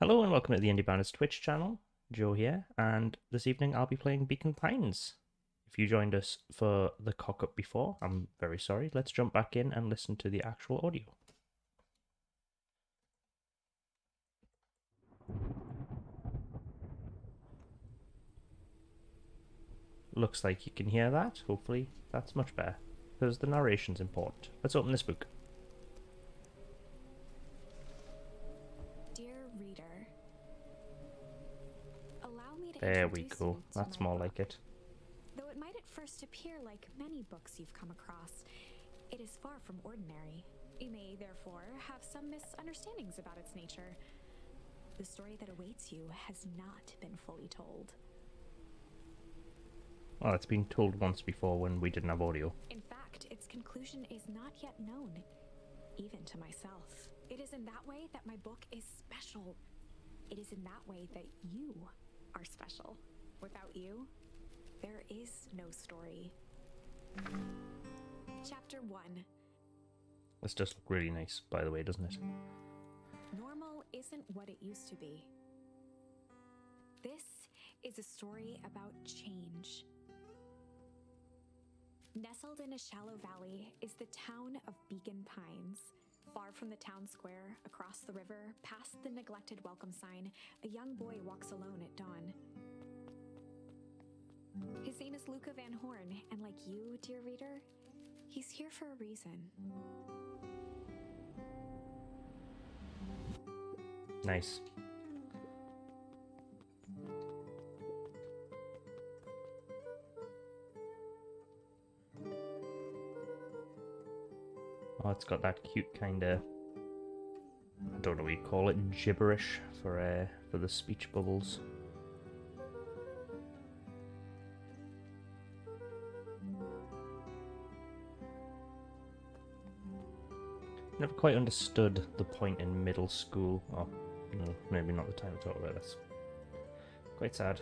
Hello and welcome to the Indie Bandits Twitch channel. Joe here, and this evening I'll be playing Beacon Pines. If you joined us for the cock-up before, I'm very sorry. Let's jump back in and listen to the actual audio. Looks like you can hear that. Hopefully that's much better, because the narration's important. Let's open this book. Dear reader, allow me to There we introduce go. you to That's my more book. like it. Though it might at first appear like many books you've come across, it is far from ordinary. You may therefore have some misunderstandings about its nature. The story that awaits you has not been fully told. Well, it's been told once before when we didn't have audio. In fact, its conclusion is not yet known, even to myself. It is in that way that my book is special. It is in that way that you are special. Without you, there is no story. Chapter 1. This does look really nice, by the way, doesn't it? Normal isn't what it used to be. This is a story about change. Nestled in a shallow valley is the town of Beacon Pines. Far from the town square, across the river, past the neglected welcome sign, a young boy walks alone at dawn. His name is Luca Van Horn, and like you, dear reader, he's here for a reason. Nice. Oh, it's got that cute kind of, I don't know what you call it, gibberish for the speech bubbles. Never quite understood the point in middle school. Oh, no, maybe not the time to talk about this. Quite sad.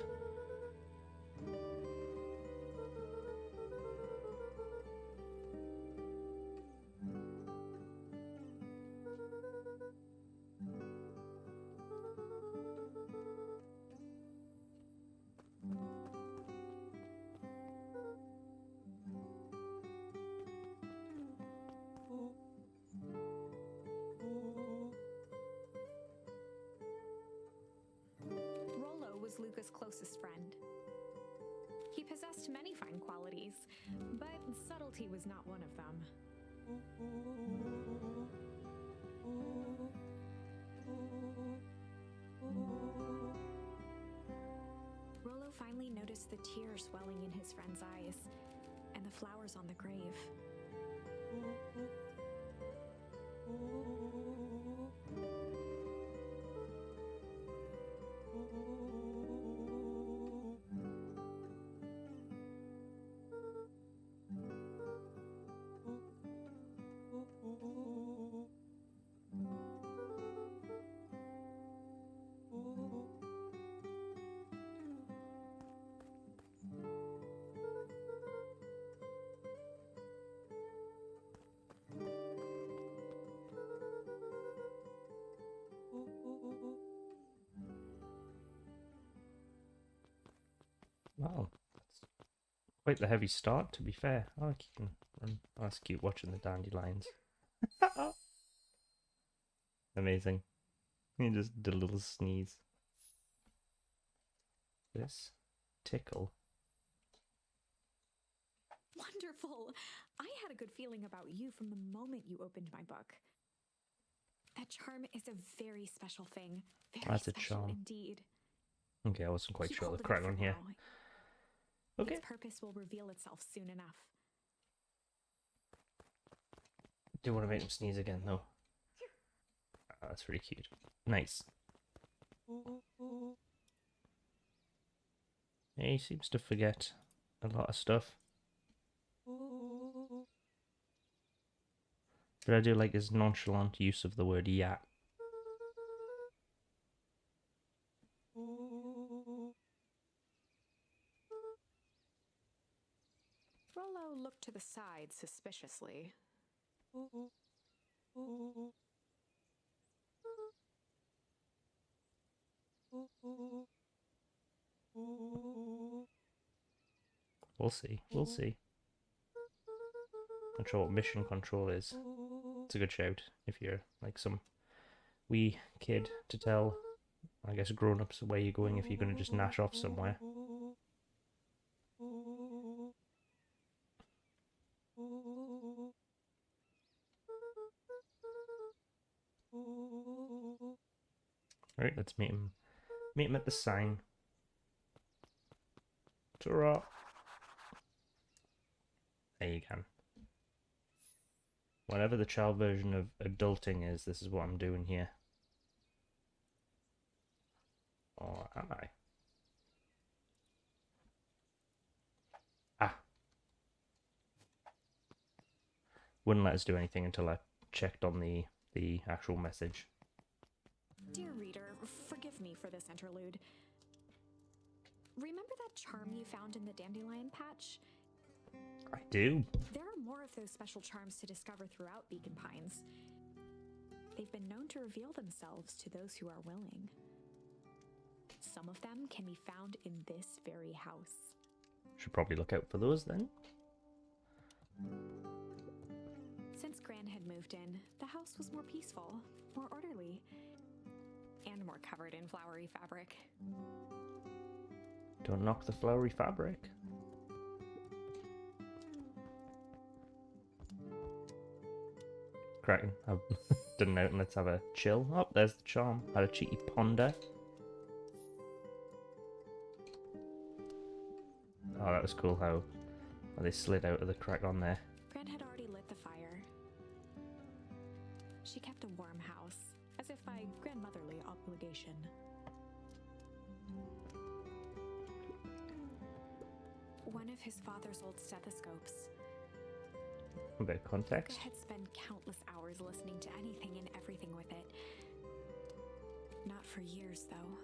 Rollo was Luca's closest friend. He possessed many fine qualities, but subtlety was not one of them. Rollo finally noticed the tears swelling in his friend's eyes and the flowers on the grave. Wow, that's quite the heavy start, to be fair. I like you can run. Oh, that's cute watching the dandelions. Amazing. You just did a little sneeze. This tickle. Wonderful! I had a good feeling about you from the moment you opened my book. That charm is a very special thing. Very That's a special charm. indeed. Okay, I wasn't quite Keep sure hold the of it crack for on here. now. Okay. Its purpose will reveal itself soon enough. Do want to make him sneeze again, though. Oh, that's really cute. Nice. Yeah, he seems to forget a lot of stuff. But I do like his nonchalant use of the word yeah. Rollo looked to the side suspiciously. We'll see. We'll see. Not sure what mission control is. It's a good shout if you're like some wee kid to tell, I guess, grown-ups where you're going if you're going to just nash off somewhere. Right, let's meet him. Meet him at the sign. Ta-ra! There you can. Whatever the child version of adulting is, this is what I'm doing here. Or am I? Ah. Wouldn't let us do anything until I checked on the actual message. Dear reader, forgive me for this interlude. Remember that charm you found in the dandelion patch? I do. There are more of those special charms to discover throughout Beacon Pines. They've been known to reveal themselves to those who are willing. Some of them can be found in this very house. Should probably look out for those then. Since Gran had moved in, the house was more peaceful, more orderly, and more covered in flowery fabric. Don't knock the flowery fabric. Cracking. I didn't know. Let's have a chill. Oh, there's the charm. Had a cheeky ponder. Oh, that was cool how they slid out of the crack on there. Gran had already lit the fire. She kept a warm house, as if by grandmotherly obligation. One of his father's old stethoscopes. A bit of context. Luca had spent countless hours listening to anything and everything with it. Not for years, though.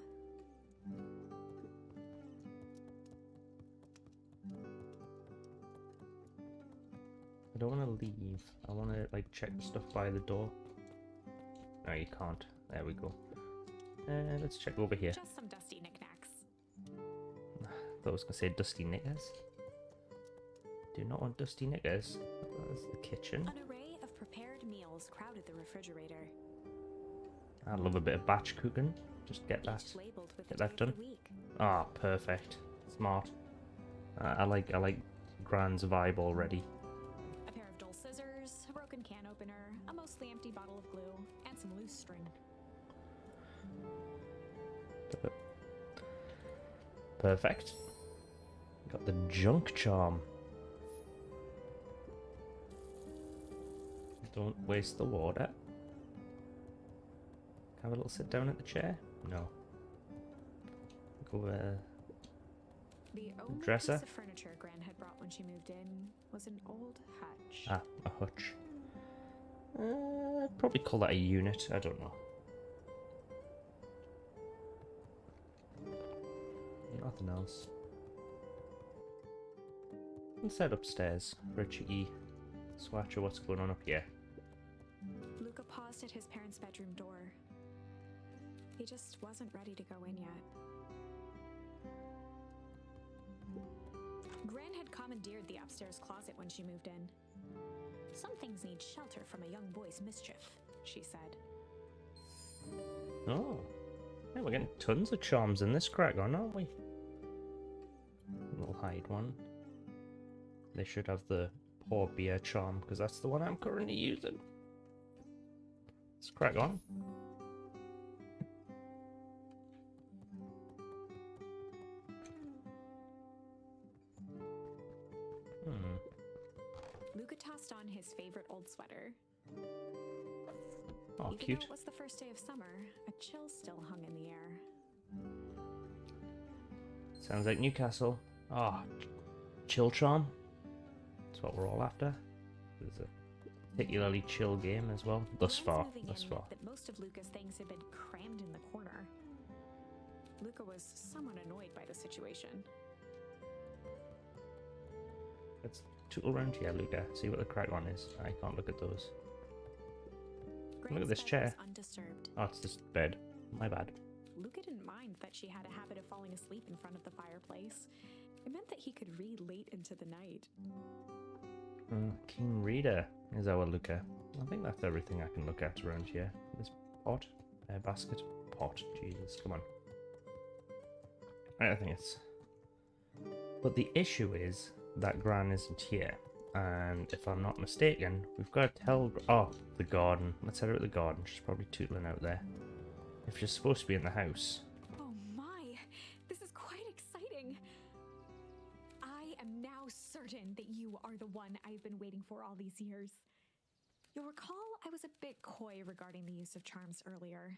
I don't want to leave. I want to like check stuff by the door. No, you can't. There we go. Let's check over here. Just some dusty knickknacks. Thought I was gonna say dusty knickers. Do not want dusty knickers. That's the kitchen. An array of prepared meals crowded the refrigerator. I love a bit of batch cooking. Just get that. Each labeled with Get the that day of done. the week. Ah, perfect. Smart. I like Gran's vibe already. A pair of dull scissors, a broken can opener, a mostly empty bottle of glue, and some loose string. Perfect. Got the junk charm. Don't waste the water. Have a little sit down at the chair? No. Go The only dresser? piece of furniture Gran had brought when she moved in was an old hutch. Ah, a hutch. I'd probably call that a unit. I don't know. Nothing else. Let's head upstairs for a cheeky swatch of what's going on up here. Luca paused at his parents' bedroom door. He just wasn't ready to go in yet. Gran had commandeered the upstairs closet when she moved in. Some things need shelter from a young boy's mischief, she said. Oh. Yeah, we're getting tons of charms in this crack on, aren't we? We'll hide one. They should have the poor beer charm, because that's the one I'm currently using. Let's crack on. Luca tossed on his favorite old sweater. Oh, Even cute. though it was the first day of summer, a chill still hung in the air. Sounds like Newcastle. Ah, chill charm. That's what we're all after. There's a particularly chill game as well. Thus Gran's far. moving Thus in far. meant that most of Luca's things had been crammed in the corner. Luca was somewhat annoyed by the situation. Let's tootle around here, Luca. See what the crack on is. I can't look at those. Gran's this bed chair. was undisturbed. Oh, it's this bed. My bad. Luca didn't mind that she had a habit of falling asleep in front of the fireplace. It meant that he could read late into the night. Keen reader is our Luca. I think that's everything I can look at around here. This pot, basket, pot. Jesus, come on. I think it's. But the issue is that Gran isn't here, and if I'm not mistaken, we've got to tell. Oh, the garden. Let's head out to the garden. She's probably tootling out there. If she's supposed to be in the house. Oh my, this is quite exciting. I am now certain that you are the one I've been waiting for all these years. You'll recall I was a bit coy regarding the use of charms earlier.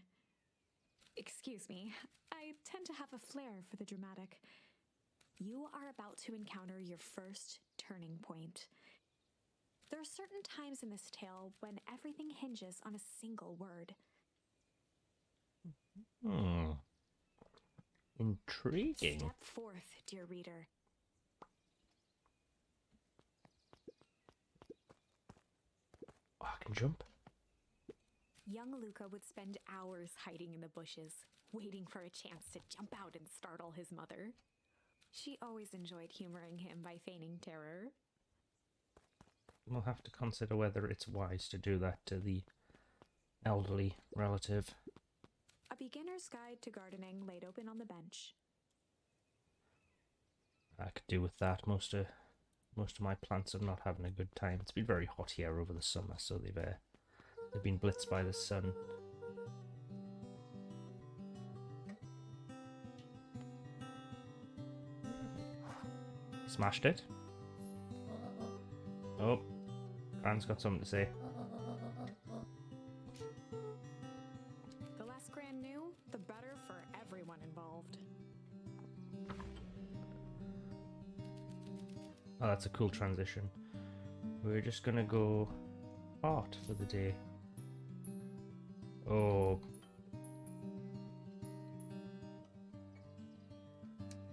Excuse me, I tend to have a flair for the dramatic. You are about to encounter your first turning point. There are certain times in this tale when everything hinges on a single word. Intriguing. Step forth, dear reader. Oh, I can jump. Young Luca would spend hours hiding in the bushes, waiting for a chance to jump out and startle his mother. She always enjoyed humoring him by feigning terror. We'll have to consider whether it's wise to do that to the elderly relative. A beginner's guide to gardening laid open on the bench. I could do with that. Most of my plants are not having a good time. It's been very hot here over the summer, so they've been blitzed by the sun. Smashed it. Oh, Gran's got something to say. The less Gran knew, the better for everyone involved. Oh, that's a cool transition. We're just gonna go art for the day. Oh.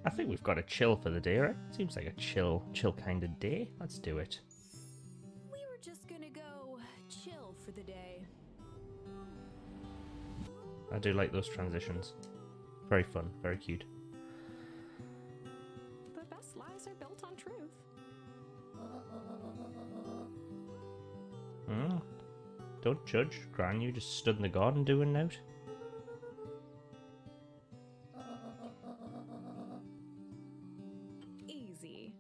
I think we've got a chill for the day, right? Seems like a chill kind of day. Let's do it. We were just gonna go chill for the day. I do like those transitions. Very fun, very cute. The best lies are built on truth. Don't judge, Gran. You just stood in the garden doing note. Easy.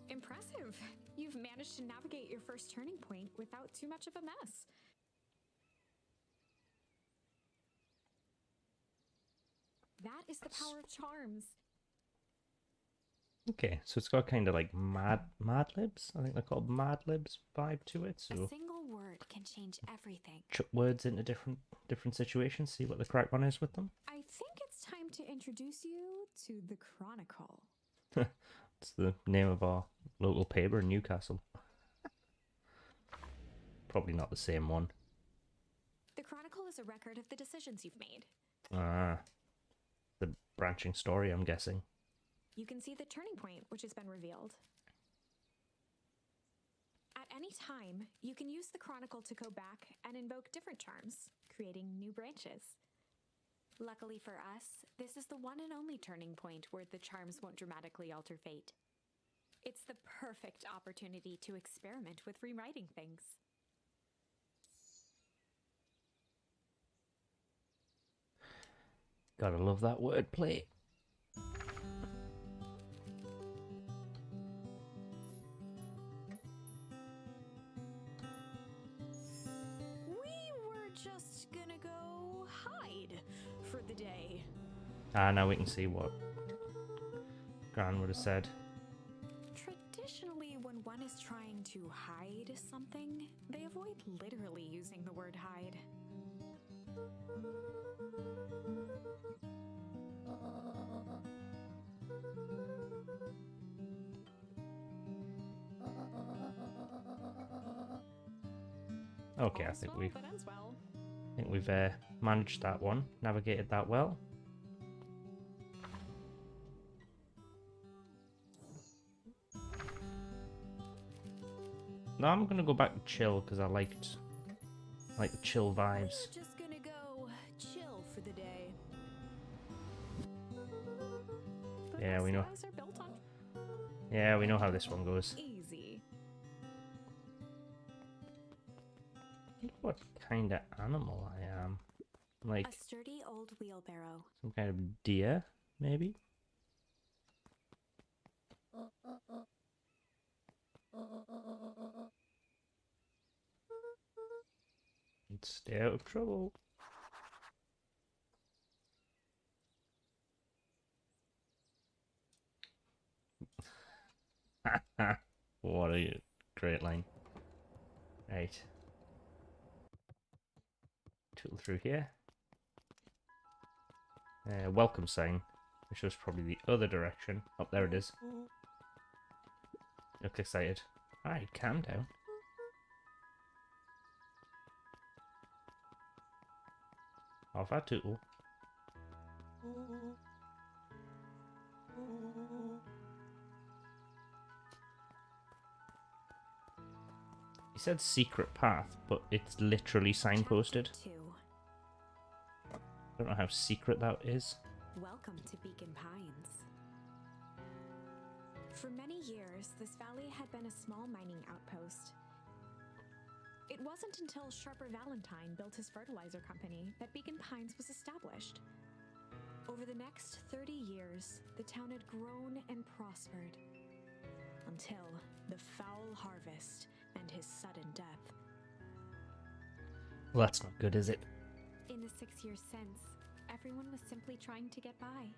Impressive. You've managed to navigate your first turning point without too much of a mess. That is the power of charms. Okay, so it's got kind of like Mad Libs. I think they're called Mad Libs vibe to it. A So single word can change everything. chuck words into different situations. See what the crack one is with them. I think it's time to introduce you to the Chronicle. It's the name of our local paper in Newcastle. Probably not the same one. The Chronicle is a record of the decisions you've made. Ah, the branching story, I'm guessing. You can see the turning point, which has been revealed. At any time, you can use the Chronicle to go back and invoke different charms, creating new branches. Luckily for us, this is the one and only turning point where the charms won't dramatically alter fate. It's the perfect opportunity to experiment with rewriting things. Gotta love that wordplay. We were just gonna go hide for the day. Ah, now we can see what Gran would have said. Traditionally, when one is trying to hide something, they avoid literally using the word hide. Okay, I All's think well we've that ends well. managed that one, navigated that well. No, I'm gonna go back to chill because I liked the chill vibes. We're just gonna go Yeah, we know. Lives are built on Yeah, we know how this one goes. easy. Look what kind of animal I am. Like A sturdy old wheelbarrow. some kind of deer, maybe? And stay out of trouble. What a great line. Right. Tool through here. Welcome sign, which was probably the other direction. Oh, there it is. Looks excited. Alright, calm down. Off our tool. He said secret path, but it's literally signposted. Chapter 2. I don't know how secret that is. Welcome to Beacon Pines. For many years, this valley had been a small mining outpost. It wasn't until Sharper Valentine built his fertilizer company that Beacon Pines was established. Over the next 30 years, the town had grown and prospered. Until the foul harvest and his sudden death. Well, that's not good, is it? In the 6 years since, everyone was simply trying to get by.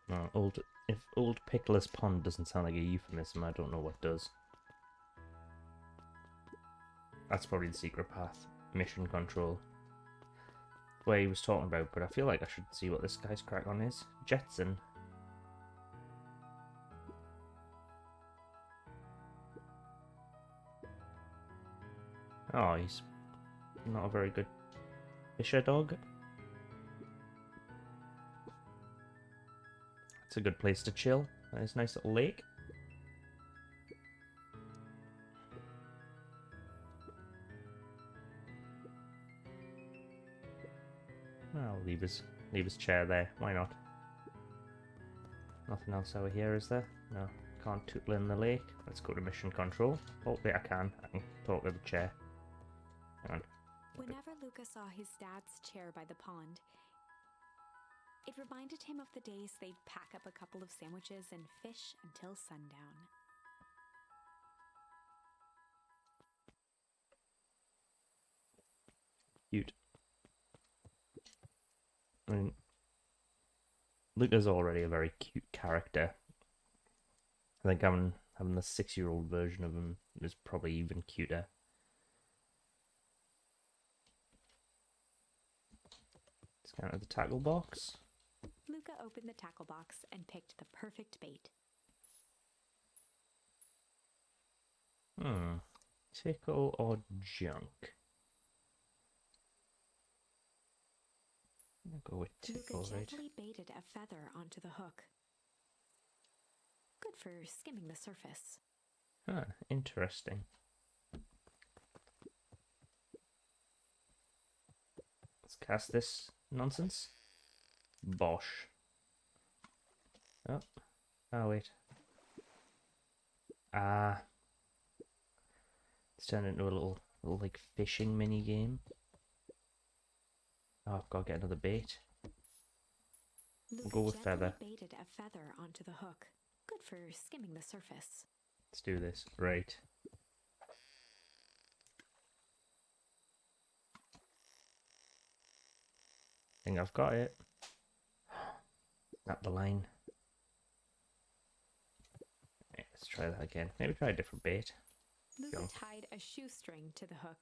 No, if old Pickler's Pond doesn't sound like a euphemism, I don't know what does. That's probably the secret path. Mission control. What he was talking about, but I feel like I should see what this guy's crack on is. Jetson. Oh, he's not a very good fisher dog. It's a good place to chill. Nice little lake. I'll leave his chair there. Why not? Nothing else over here, is there? No. Can't tootle in the lake. Let's go to mission control. Oh, wait, I can talk to the chair. Hang on. Whenever Luca saw his dad's chair by the pond, it reminded him of the days they'd pack up a couple of sandwiches and fish until sundown. Cute. I mean, Luca's already a very cute character. I think having the 6-year-old version of him is probably even cuter. Scan out the tackle box. Luca opened the tackle box and picked the perfect bait. Tickle or junk? I'll go with tickle, Luca right? gently baited a feather onto the hook. Good for skimming the surface. Huh, interesting. Let's cast this nonsense. Bosh. Oh. Oh, wait. Ah. It's turned into a little like fishing mini game. Oh, I've got to get another bait. Luca go with gently feather. baited a feather onto the hook. Good for skimming the surface. Let's do this. Right. I think I've got it. Not the line. Okay, let's try that again. Maybe try a different bait. Luca Go. tied a shoestring to the hook.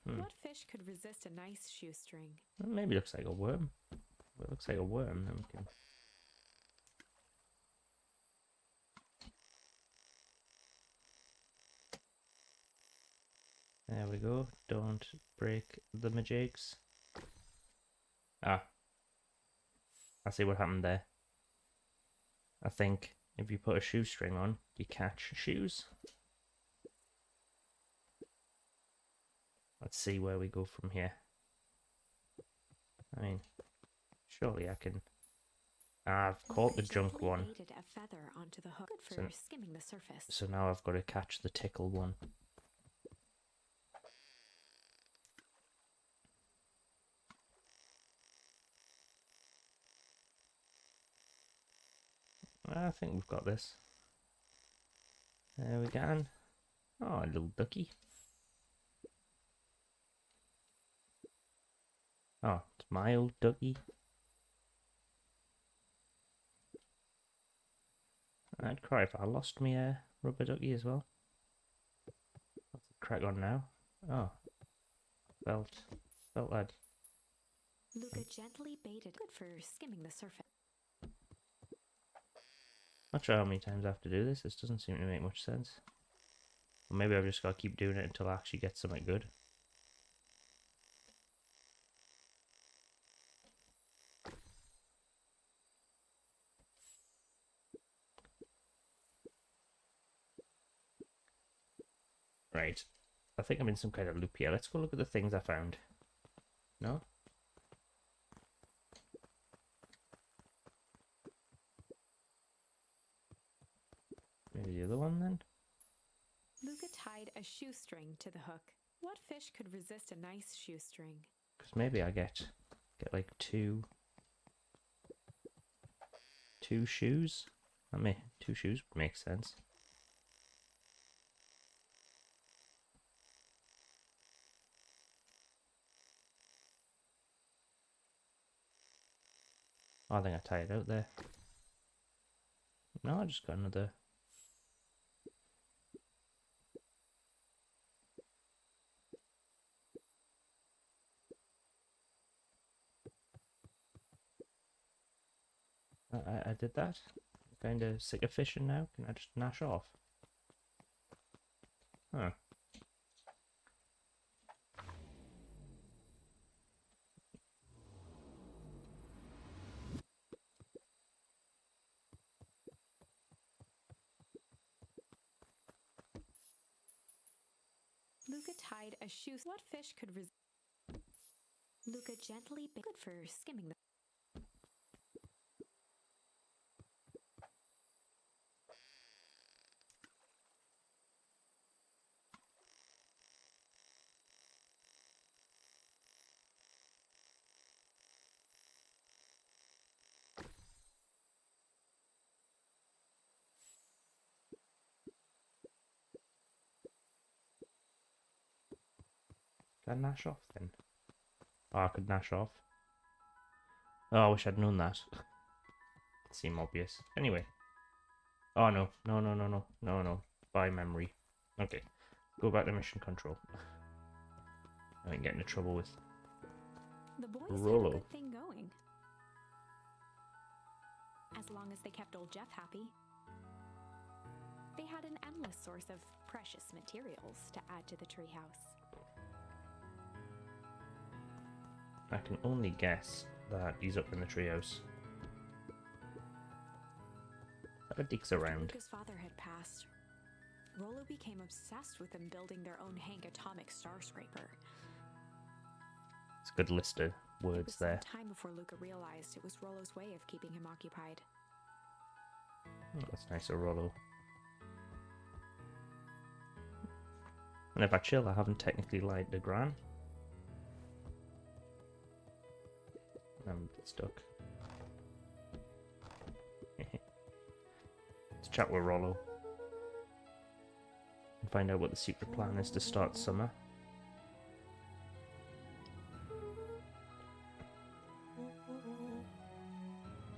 Hmm. What fish could resist a nice shoestring? Well, maybe it looks like a worm. If it looks like a worm, then we can... There we go. Don't break the majigs. Ah. I see what happened there. I think if you put a shoestring on, you catch shoes. Let's see where we go from here. I mean, surely I can... I've caught the junk one. Baited a feather onto the hook. Good So- for skimming the surface. So now I've got to catch the tickle one. I think we've got this. There we go. Oh, a little ducky. Oh, it's my old ducky. I'd cry if I lost me rubber ducky as well. What's the crack on now? Oh, felt lad. Luca gently baited. Good for skimming the surface. Not sure how many times I have to do this. This doesn't seem to make much sense. Or maybe I've just got to keep doing it until I actually get something good. Right. I think I'm in some kind of loop here. Let's go look at the things I found. No? Maybe the other one then? Luca tied a shoestring to the hook. What fish could resist a nice shoestring? Because maybe I get like two shoes. I mean, 2 shoes would make sense. Oh, I think I tied it out there. No, I just got another. I did that. Kind of sick of fishing now. Can I just gnash off? Huh. Luca tied a shoe. What fish could resist? Luca gently baited. Good for skimming the. Can I gnash off then? Oh, I could gnash off. Oh, I wish I'd known that. It seemed obvious. Anyway. Oh no. No. By memory. Okay. Go back to mission control. I ain't getting into trouble with The boys had a Rollo. good thing going. As long as they kept old Jeff happy. They had an endless source of precious materials to add to the treehouse. I can only guess that he's up in the treehouse. Have a dicks around. Luca's father had passed. Rollo became obsessed with them building their own Hank atomic star scraper. It's a good list of It was words some there. time before Luca realized it was Rollo's way of keeping him occupied. Oh, that's nice of Rollo. And if I chill, I haven't technically lied to Gran. I'm stuck. Let's chat with Rollo. And find out what the secret plan is to start summer.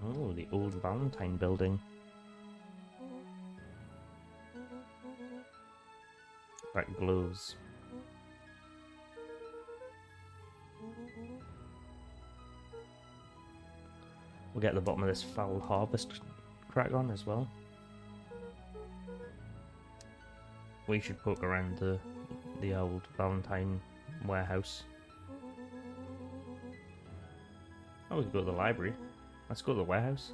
Oh, the old Valentine building. That glows. We'll get to the bottom of this foul harvest crack on as well. We should poke around the old Valentine warehouse. Oh, we could go to the library. Let's go to the warehouse.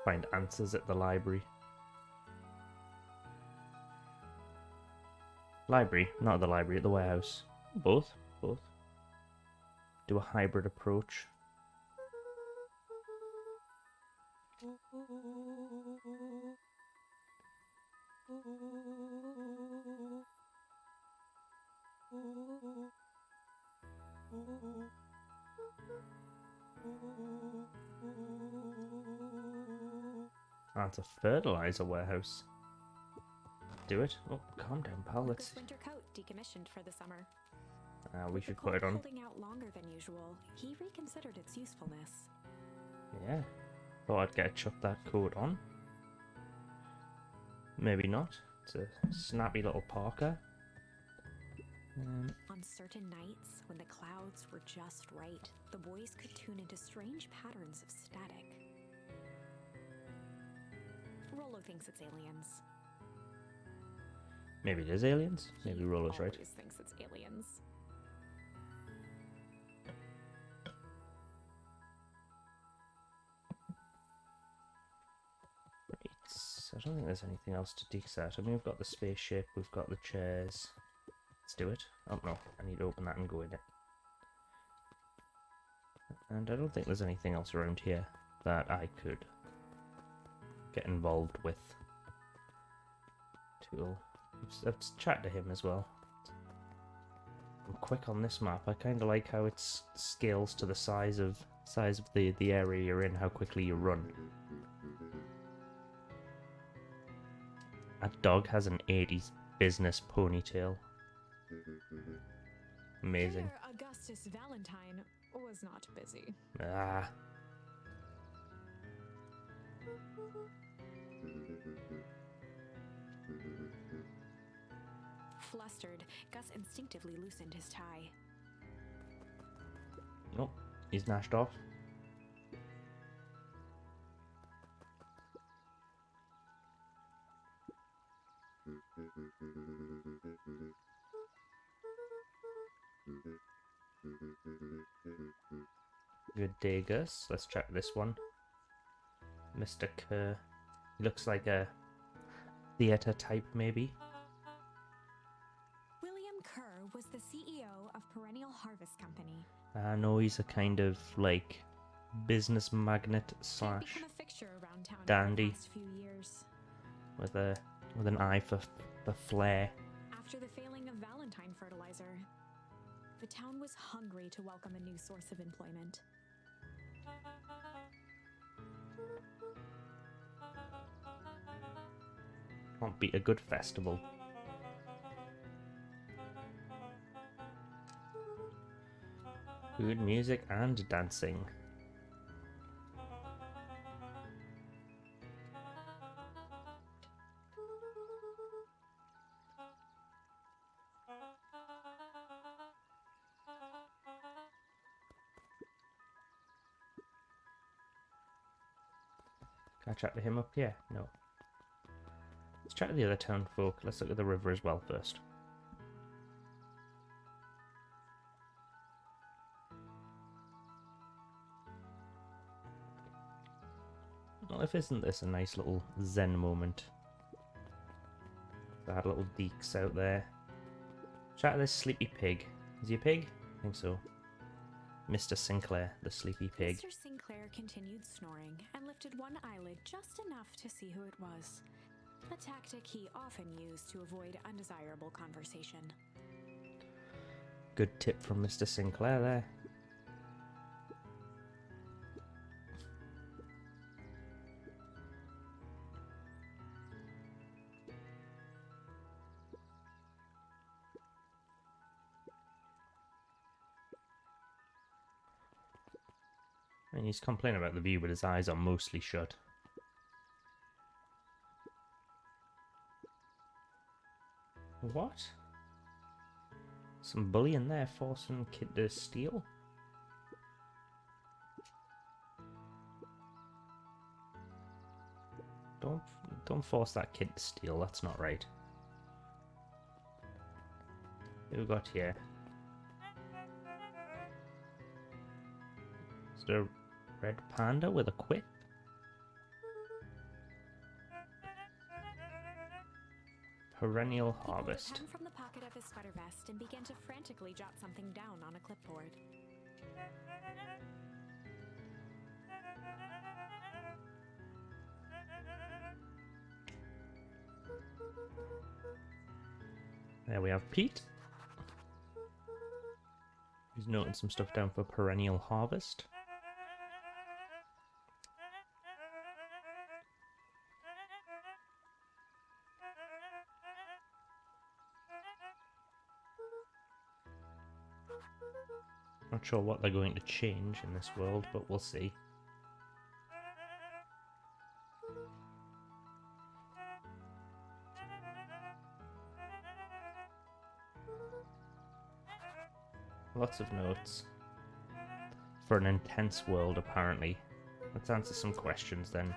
Find answers at the library. Library, not the library, at the warehouse. Both, both. Do a hybrid approach. That's a fertilizer warehouse. Do it. Oh, calm down, pal. Let's Lucas' see. winter coat decommissioned for the summer. We With should the put it cold on. holding out longer than usual, he reconsidered its usefulness. Yeah. Thought I'd get chuck that coat on. Maybe not. It's a snappy little parka. On certain nights, when the clouds were just right, the boys could tune into strange patterns of static. Rolo thinks it's aliens. Maybe it is aliens. Maybe He Rolo's right. always thinks it's aliens. Right. I don't think there's anything else to decset. I mean, we've got the spaceship, we've got the chairs. Let's do it. Oh no, I need to open that and go in it. And I don't think there's anything else around here that I could get involved with. Tool. Let's chat to him as well. I'm quick on this map. I kind of like how it scales to the size of the area you're in, how quickly you run. That dog has an 80s business ponytail. Amazing. Killer Augustus Valentine was not busy. Ah. Flustered, Gus instinctively loosened his tie. Nope, he's gnashed off. Good day, Gus. Let's check this one. Mr. Kerr. He looks like a theatre type, maybe. William Kerr was the CEO of Perennial Harvest Company. I know he's a kind of like business magnate He had slash become a fixture around town dandy. for the past few years. with an eye for flair. After the failing of Valentine fertilizer, the town was hungry to welcome a new source of employment. Can't beat a good festival. Good music and dancing. Can I chat to him up here? No. Let's chat to the other town folk. Let's look at the river as well first. Well, if isn't this a nice little zen moment? I had little deeks out there. Chat to this sleepy pig. Is he a pig? I think so. Mr. Sinclair, the sleepy pig. Mr. Sinclair continued snoring and lifted one eyelid just enough to see who it was. A tactic he often used to avoid undesirable conversation. Good tip from Mr. Sinclair there. And he's complaining about the view, but his eyes are mostly shut. What? Some bullying there, forcing kid to steal? Don't force that kid to steal, that's not right. Who we got here? Is there a red panda with a quip? Perennial He pulled a harvest. pen from the pocket of his sweater vest and began to frantically jot something down on a clipboard. There we have Pete. He's noting some stuff down for perennial harvest. Not sure what they're going to change in this world, but we'll see. Lots of notes. For an intense world, apparently. Let's answer some questions then.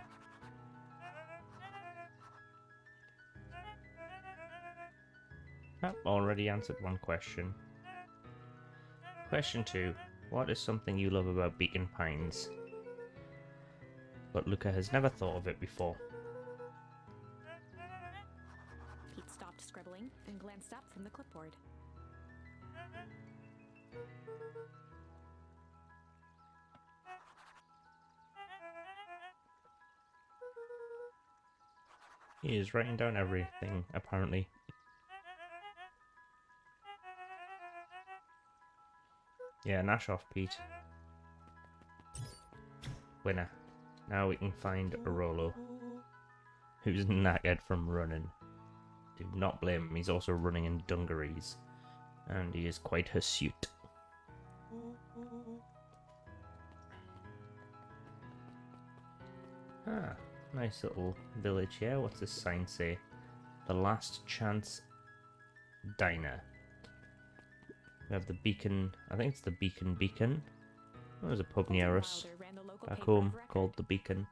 Already answered one question. Question 2. What is something you love about Beacon Pines? But Luca has never thought of it before. Pete stopped scribbling and glanced up from the clipboard. He is writing down everything, apparently. Yeah, Nash off, Pete. Winner. Now we can find Rollo, who's knackered from running. Do not blame him, he's also running in dungarees. And he is quite hirsute. Ah, nice little village here. What's this sign say? The Last Chance Diner. We have the Beacon, I think it's the Beacon Beacon. Oh, there's a pub near us back home called the Beacon.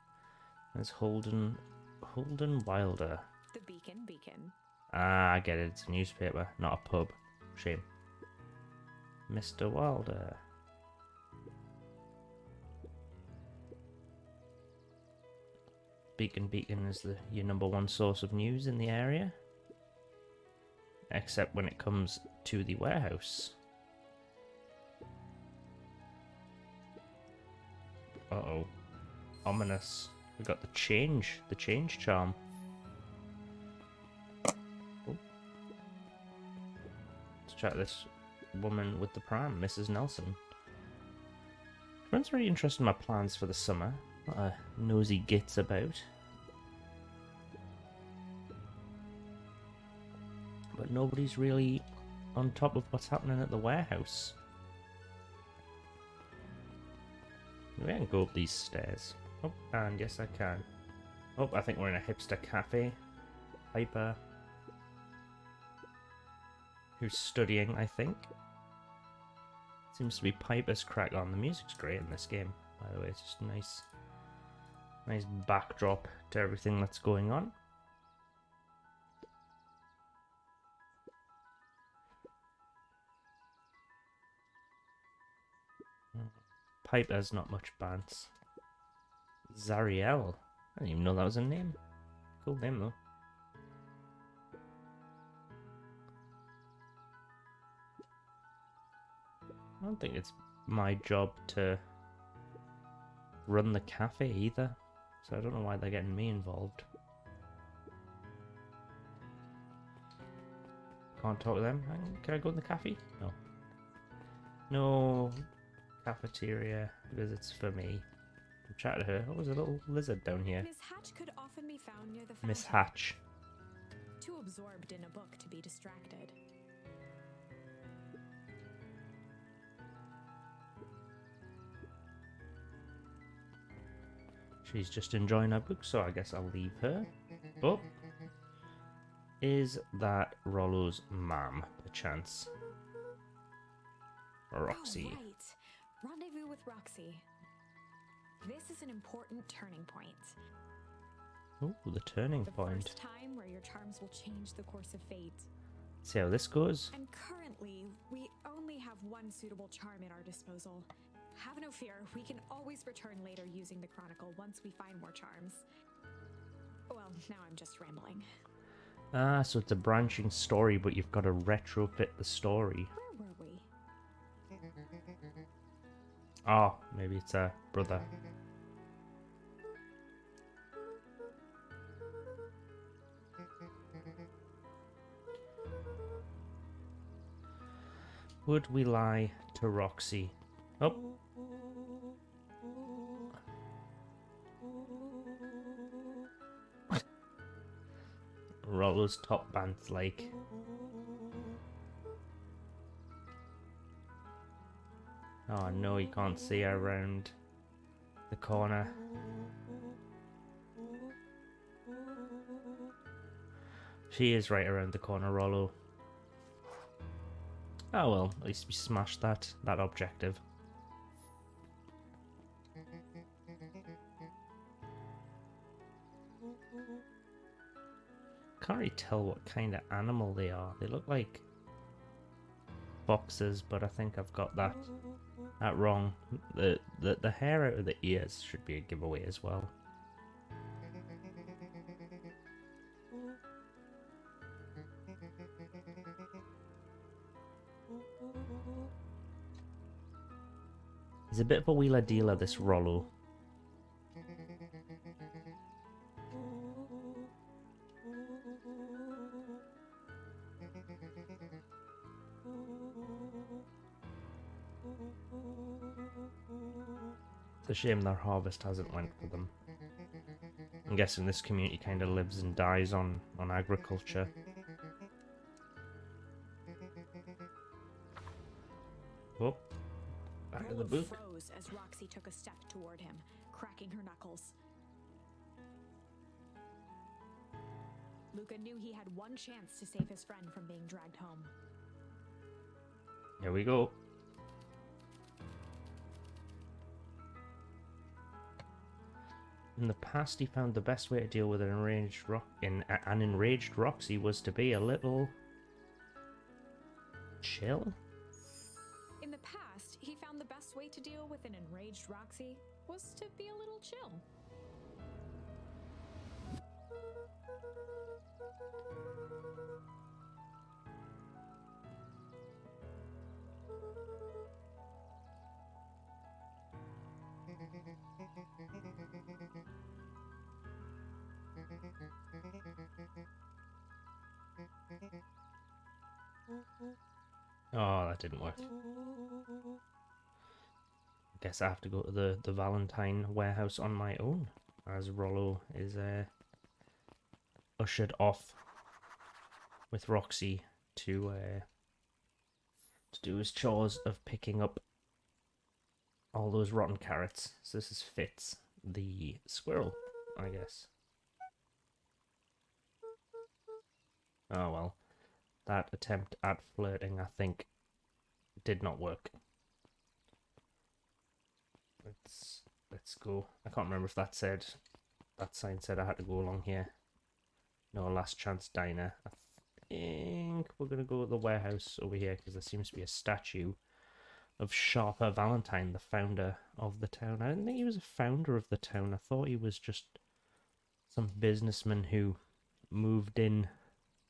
There's Holden Wilder. The Beacon. Ah, I get it, it's a newspaper, not a pub. Shame. Mr. Wilder. Beacon is your #1 source of news in the area. Except when it comes to the warehouse. Uh-oh. Ominous. We got the change charm. Oh. Let's chat this woman with the pram, Mrs. Nelson. Everyone's very interested in my plans for the summer. Not a nosy gits about. But nobody's really on top of what's happening at the warehouse. Maybe I can go up these stairs. Oh, and yes I can. Oh, I think we're in a hipster cafe. Piper. Who's studying, I think. Seems to be Piper's crack on. The music's great in this game, by the way. It's just nice backdrop to everything that's going on. Piper's not much bants. Zariel. I didn't even know that was a name. Cool name though. I don't think it's my job to run the cafe either, so I don't know why they're getting me involved. Can't talk to them. Can I go in the cafe? No. No cafeteria visits for me. I'll chat to her. Oh, there's a little lizard down here. Miss Hatch could often be found near the fountain. Miss Hatch. Too absorbed in a book to be distracted. She's just enjoying her book, so I guess I'll leave her. Oh. Is that Rollo's mom, perchance? Roxy. Oh, right. Rendezvous with Roxy. This is an important turning point. Oh, the turning The point. first time where your charms will change the course of fate. See how this goes. And currently, we only have one suitable charm at our disposal. Have no fear, we can always return later using the Chronicle once we find more charms. Well, now I'm just rambling. Ah, so it's a branching story, but you've got to retrofit the story. Where were we? Oh, maybe it's a brother. Would we lie to Roxy? Oh. Rollo's top band's like. Oh no, you can't see her around the corner. She is right around the corner, Rollo. Oh well, at least we smashed that objective. Can't really tell what kind of animal they are. They look like foxes, but I think I've got that wrong. The hair out of the ears should be a giveaway as well. He's a bit of a wheeler dealer, this Rollo. It's a shame their harvest hasn't went for them. I'm guessing this community kind of lives and dies on agriculture. Oh, back of the book. Froze as Roxy took a step toward him, cracking her knuckles. Luca knew he had one chance to save his friend from being dragged home. Here we go. In the past, he found the best way to deal with an enraged Roxy was to be a little chill. In the past, he found the best way to deal with an enraged Roxy was to be a little chill. Oh, that didn't work. I guess I have to go to the Valentine warehouse on my own, as Rollo is ushered off with Roxy to do his chores of picking up all those rotten carrots. So this is Fitz, the squirrel, I guess. Oh well, that attempt at flirting, I think, did not work. Let's go. I can't remember if that sign said I had to go along here. No, last chance diner. I think we're gonna go to the warehouse over here because there seems to be a statue of Sharper Valentine, the founder of the town. I didn't think he was a founder of the town. I thought he was just some businessman who moved in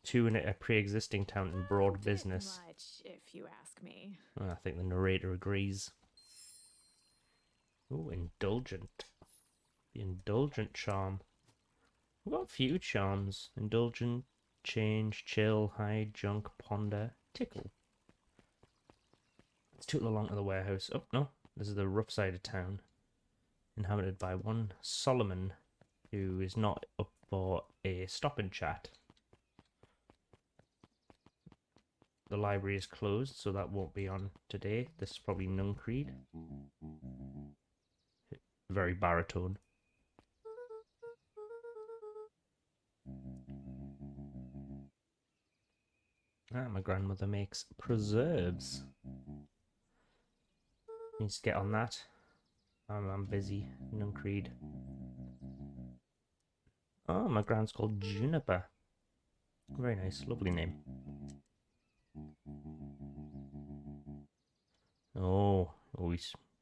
to a pre-existing town and broad business. Much, if you ask me. I think the narrator agrees. Oh, indulgent. The indulgent charm. We've got a few charms. Indulgent, change, chill, hide, junk, ponder, tickle. Let's tootle along to the warehouse. Oh, no. This is the rough side of town. Inhabited by one Solomon, who is not up for a stop and chat. The library is closed, so that won't be on today. This is probably Nuncreed. Very baritone. Ah, my grandmother makes preserves. Needs to get on that. I'm busy. Nuncreed. Oh, my grand's called Juniper. Very nice, lovely name. Oh,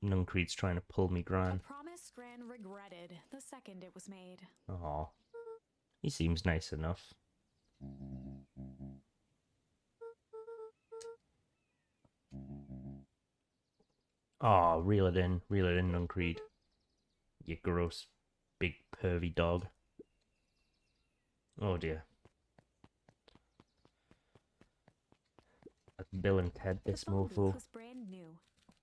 Nuncreed's trying to pull me Gran. A promise Gran regretted the second it was made. Oh, he seems nice enough. Oh, reel it in, Nuncreed. You gross, big pervy dog. Oh dear. That's Bill and Ted, this The phone booth mofo. was brand new,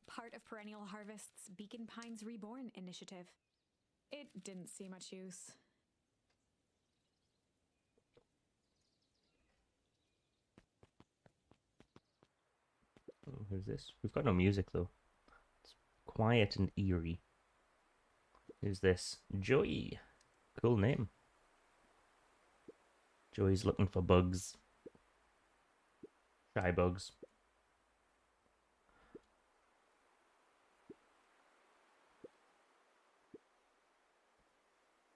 part of Perennial Harvest's Beacon Pines Reborn initiative. It didn't see much use. Oh, who's this? We've got no music though. It's quiet and eerie. Who's this? Joey. Cool name. Joey's looking for bugs. Shy bugs.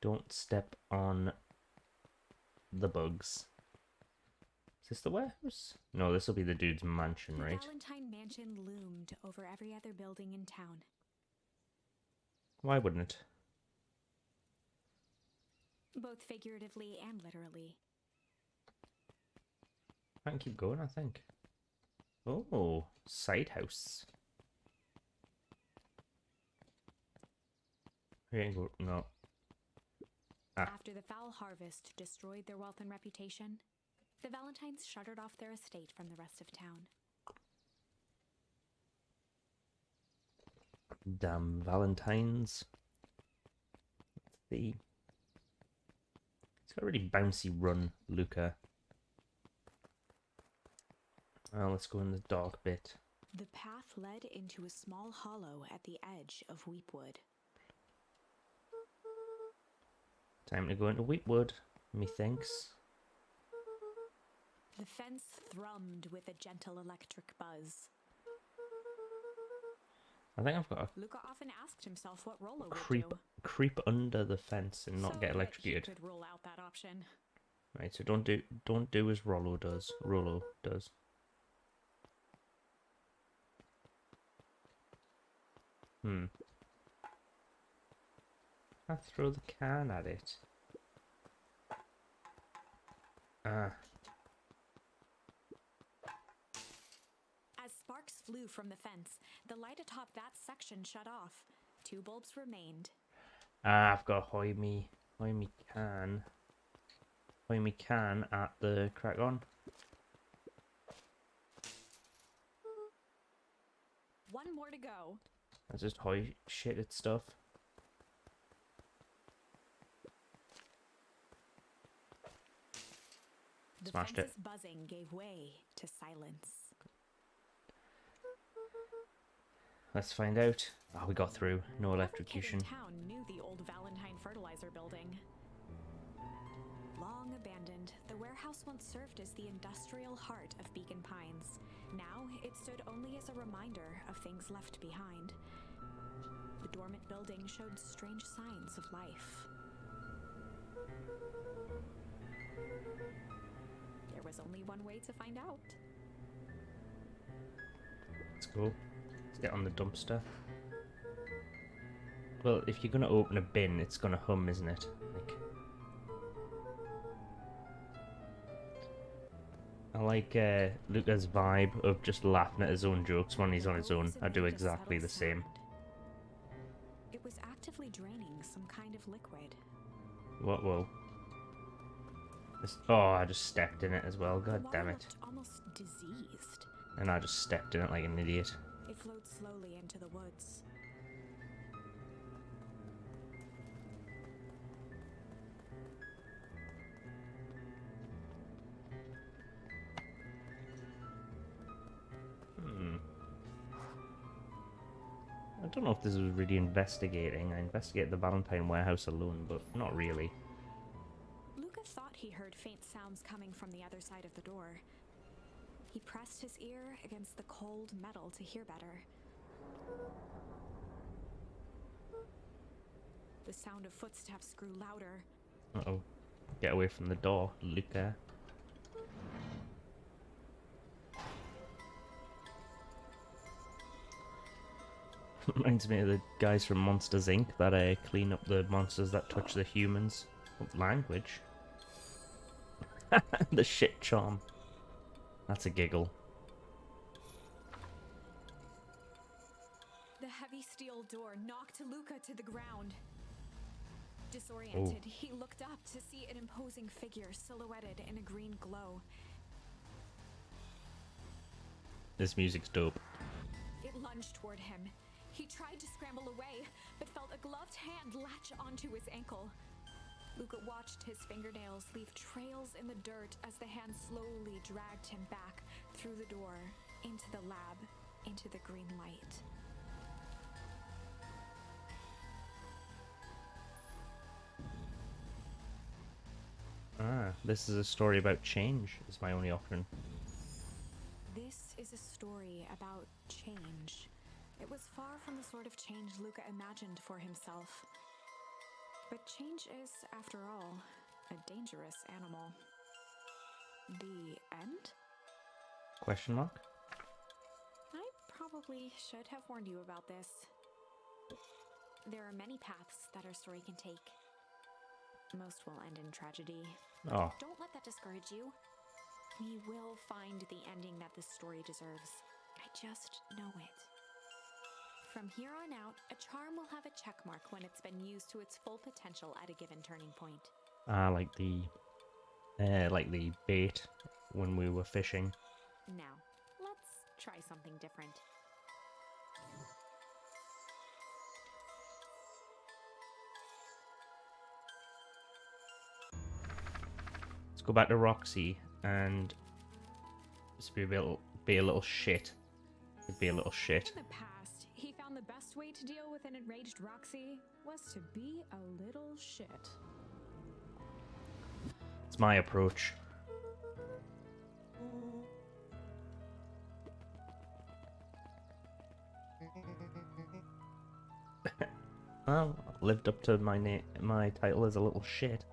Don't step on the bugs. Is this the warehouse? No, this will be the dude's mansion, The right? Valentine Mansion loomed over every other building in town. Why wouldn't it? Both figuratively and literally. I can keep going, I think. Oh, side house. Here you go. No. Ah. After the foul harvest destroyed their wealth and reputation, the Valentines shuttered off their estate from the rest of town. Damn Valentines. Let's see. It's got a really bouncy run, Luca. Well, let's go in the dark bit. The path led into a small hollow at the edge of Weepwood. Time to go into Wheatwood, methinks. The fence thrummed with a gentle electric buzz. I think I've got to Luca often asked himself what Rollo creep would do. creep under the fence and not so get that electrocuted. He could rule out that option. Right, so don't do as Rollo does. I throw the can at it. Ah. As sparks flew from the fence, the light atop that section shut off. 2 bulbs remained. Ah, I've got hoy me can at the crack on. One more to go. I just hoy shit at stuff. The Smashed it. fence's buzzing gave way to silence. Let's find out. Oh, we got through. No Every electrocution. kid in town knew the old Valentine fertilizer building. Long abandoned, the warehouse once served as the industrial heart of Beacon Pines. Now, it stood only as a reminder of things left behind. The dormant building showed strange signs of life. There was only one way to find out. Let's go. Let's get on the dumpster. Well, if you're gonna open a bin, it's gonna hum, isn't it? Like, I like Luca's vibe of just laughing at his own jokes when he's on his own. I do exactly the same. It was actively draining some kind of liquid. Whoa. Oh, I just stepped in it as well. God The damn water it. looked almost diseased. And I just stepped in it like an idiot. It flowed slowly into the woods. I don't know if this was really investigating. I investigated the Valentine warehouse alone, but not really. Luca thought he heard faint sounds coming from the other side of the door. He pressed his ear against the cold metal to hear better. The sound of footsteps grew louder. Uh-oh. Get away from the door, Luca. Reminds me of the guys from Monsters Inc. that clean up the monsters that touch the humans. Oh, language. The shit charm. That's a giggle. The heavy steel door knocked Luca to the ground. Disoriented, he looked up to see an imposing figure silhouetted in a green glow. This music's dope. It lunged toward him. He tried to scramble away, but felt a gloved hand latch onto his ankle. Luca watched his fingernails leave trails in the dirt as the hand slowly dragged him back through the door, into the lab, into the green light. Ah, this is a story about change, is my only option. This is a story about change. It was far from the sort of change Luca imagined for himself. But change is, after all, a dangerous animal. The end? Question mark? I probably should have warned you about this. There are many paths that our story can take. Most will end in tragedy. But Oh. don't let that discourage you. We will find the ending that this story deserves. I just know it. From here on out, a charm will have a check mark when it's been used to its full potential at a given turning point. Ah, like the bait when we were fishing. Now, let's try something different. Let's go back to Roxy and just be a little shit. Be a little shit. In the past, he found the best way to deal with an enraged Roxy was to be a little shit. It's my approach. Well, lived up to my title as a little shit.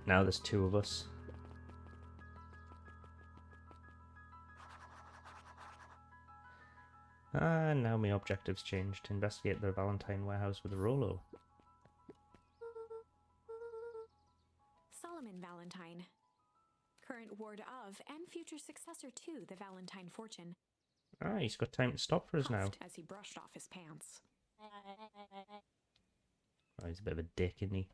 Now there's two of us. And now my objectives changed to investigate the Valentine warehouse with Rolo. Solomon Valentine, current ward of and future successor to the Valentine fortune, Ah, he's got time to stop for us now. huffed as he brushed off his pants. Oh, he's a bit of a dick, isn't he?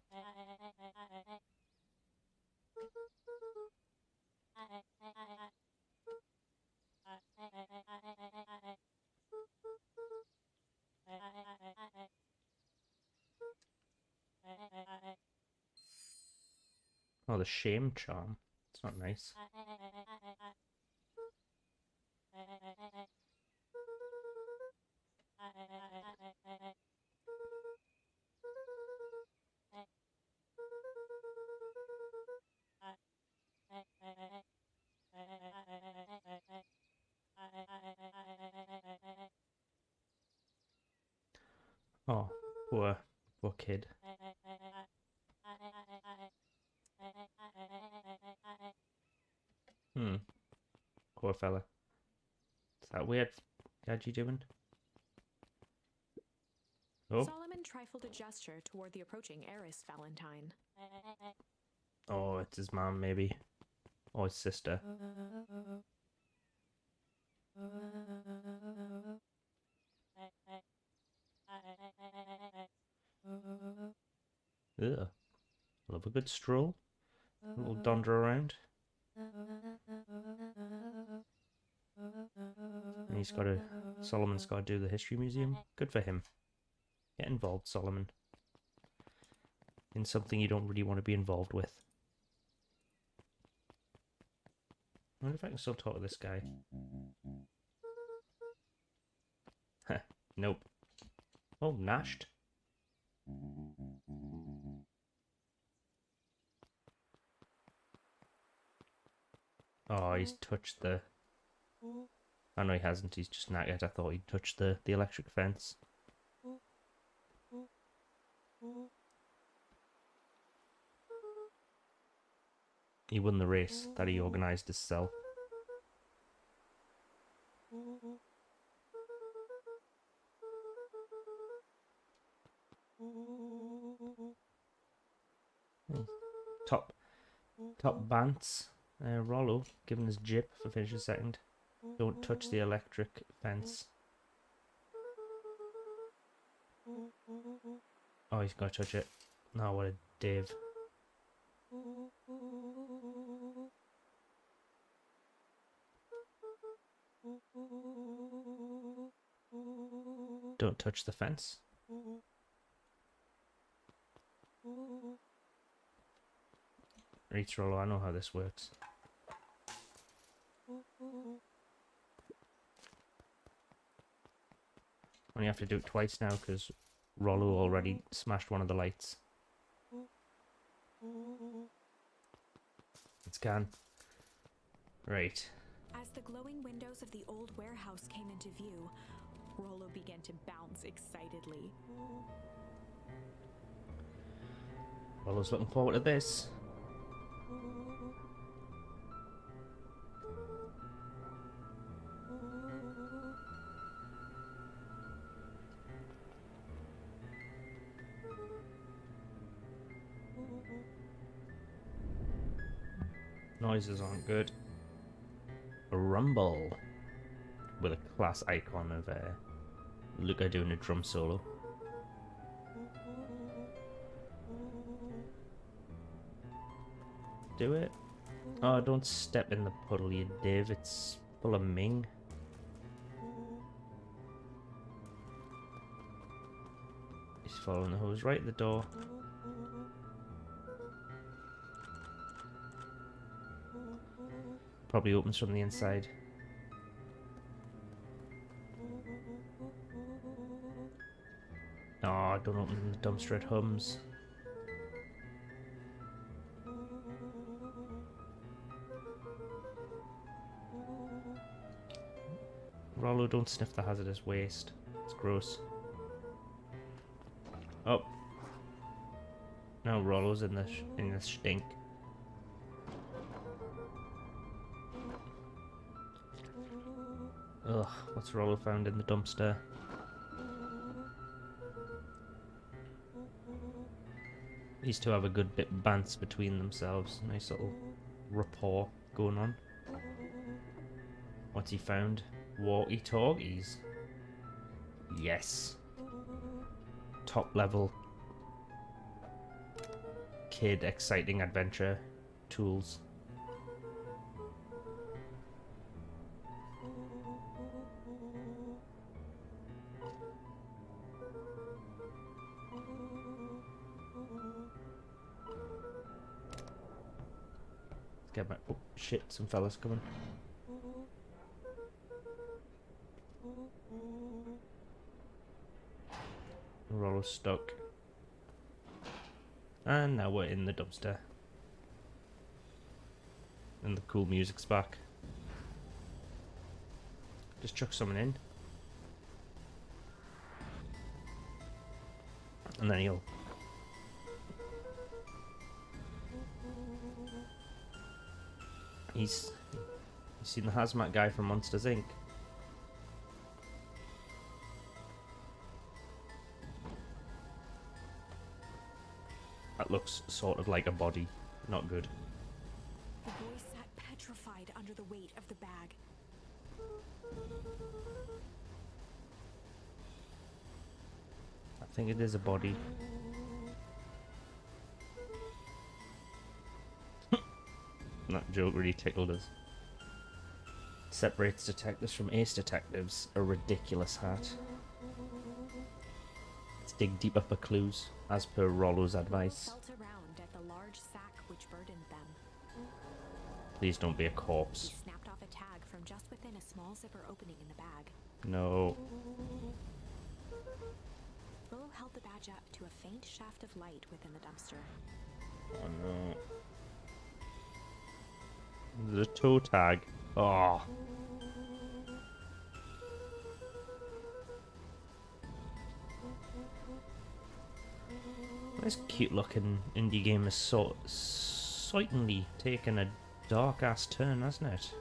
Oh, the shame charm. It's not nice. Oh, poor kid. Poor fella. Is that weird? How'd you doing? Oh, Solomon trifled a gesture toward the approaching heiress Valentine. oh, it's his mom, maybe, or his sister. Ugh. Love a good stroll. A little donder around. And Solomon's got to do the history museum. Good for him. Get involved, Solomon. In something you don't really want to be involved with. I wonder if I can still talk to this guy. Nope. Oh, Nashed. Oh, he's touched the... Oh, no, he hasn't. He's just knackered. I thought he'd touched the electric fence. He won the race that he organised himself. Top Bants. Rollo giving his jip for finishing second. Don't touch the electric fence. Oh, he's gonna touch it. No, what a div. Don't touch the fence. Right, Rollo, I know how this works. Only have to do it twice now because Rollo already smashed one of the lights. It's gone. Right. As the glowing windows of the old warehouse came into view, Rollo began to bounce excitedly. Rollo's looking forward to this. Noises aren't good. A rumble with a class icon of Luca doing a drum solo. Do it. Oh, don't step in the puddle, you div. It's full of Ming. He's following the hose right at the door. Probably opens from the inside. Oh, don't open the dumpster, it hums. Rollo, don't sniff the hazardous waste. It's gross. Oh. No, Rollo's in the stink. Ugh, what's Rollo found in the dumpster? These two have a good bit of bants between themselves. Nice little rapport going on. What's he found? Walkie-talkies. Yes. Top level kid exciting adventure tools. Let's get back. Oh shit, some fellas coming. Rollo's stuck. And now we're in the dumpster. And the cool music's back. Just chuck someone in. And then he'll... He's seen the hazmat guy from Monsters Inc. That looks sort of like a body. Not good. The boy sat petrified under the weight of the bag. I think it is a body. That joke really tickled us. Separates detectives from ace detectives. A ridiculous hat. Let's dig deeper for clues, as per Rollo's advice. Felt around at the large sack which burdened them. Please don't be a He corpse. snapped off a tag from just within a small zipper opening in the bag. No. Rollo held the badge up to a faint shaft of light within the dumpster. Oh no. There's a toe tag. Oh. This cute looking indie game is certainly taken a dark ass turn, hasn't it?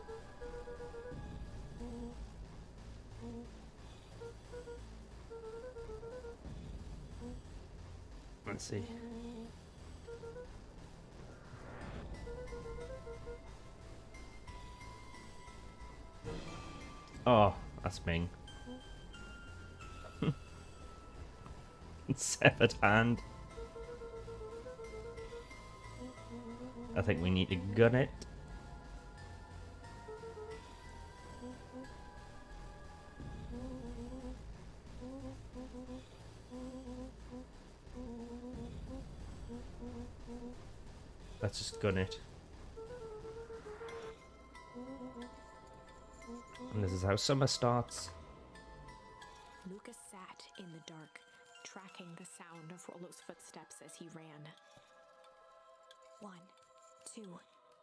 Let's see. Ming. Severed hand. I think we need to gun it. Let's just gun it. And this is how summer starts. Lucas sat in the dark, tracking the sound of Rollo's footsteps as he ran. 1, 2,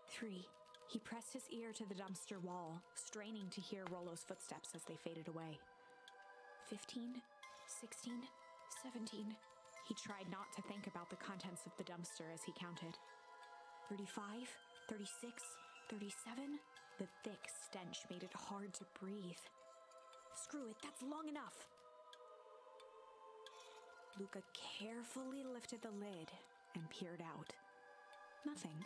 3. He pressed his ear to the dumpster wall, straining to hear Rollo's footsteps as they faded away. 15, 16, 17. He tried not to think about the contents of the dumpster as he counted. 35, 36, 37. The thick stench made it hard to breathe. Screw it, that's long enough. Luca carefully lifted the lid and peered out. Nothing.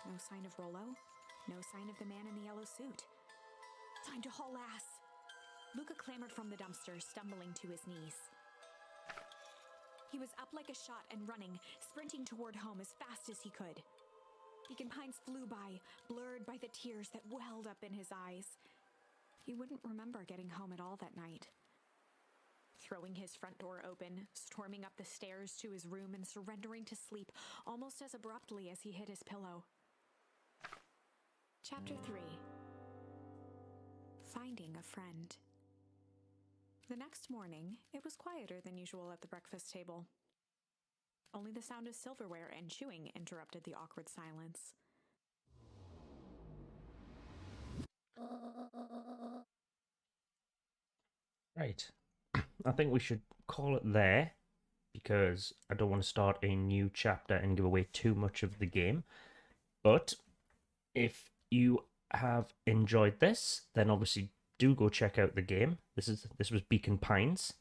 No sign of Rollo. No sign of the man in the yellow suit. Time to haul ass. Luca clambered from the dumpster, stumbling to his knees. He was up like a shot and running, sprinting toward home as fast as he could. Beacon Pines flew by, blurred by the tears that welled up in his eyes. He wouldn't remember getting home at all that night. Throwing his front door open, storming up the stairs to his room and surrendering to sleep almost as abruptly as he hit his pillow. Chapter 3. Finding a Friend. The next morning, it was quieter than usual at the breakfast table. Only the sound of silverware and chewing interrupted the awkward silence. Right. I think we should call it there, because I don't want to start a new chapter and give away too much of the game. But if you have enjoyed this, then obviously do go check out the game. This was Beacon Pines.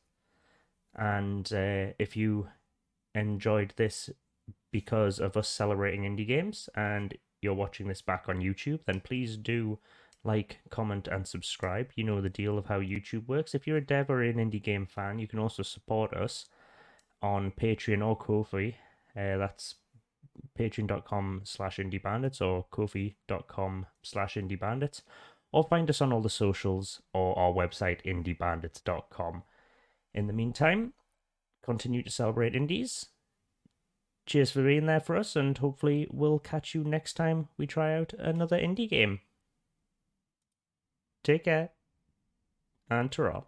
And if you enjoyed this because of us celebrating indie games and you're watching this back on YouTube, then please do like, comment, and subscribe. You know the deal of how YouTube works. If you're a dev or an indie game fan, you can also support us on Patreon or Ko-fi. That's patreon.com/indiebandits or kofi.com/indiebandits. Or find us on all the socials or our website, indiebandits.com. In the meantime, continue to celebrate indies. Cheers for being there for us, and hopefully we'll catch you next time we try out another indie game. Take care, and ta-ra.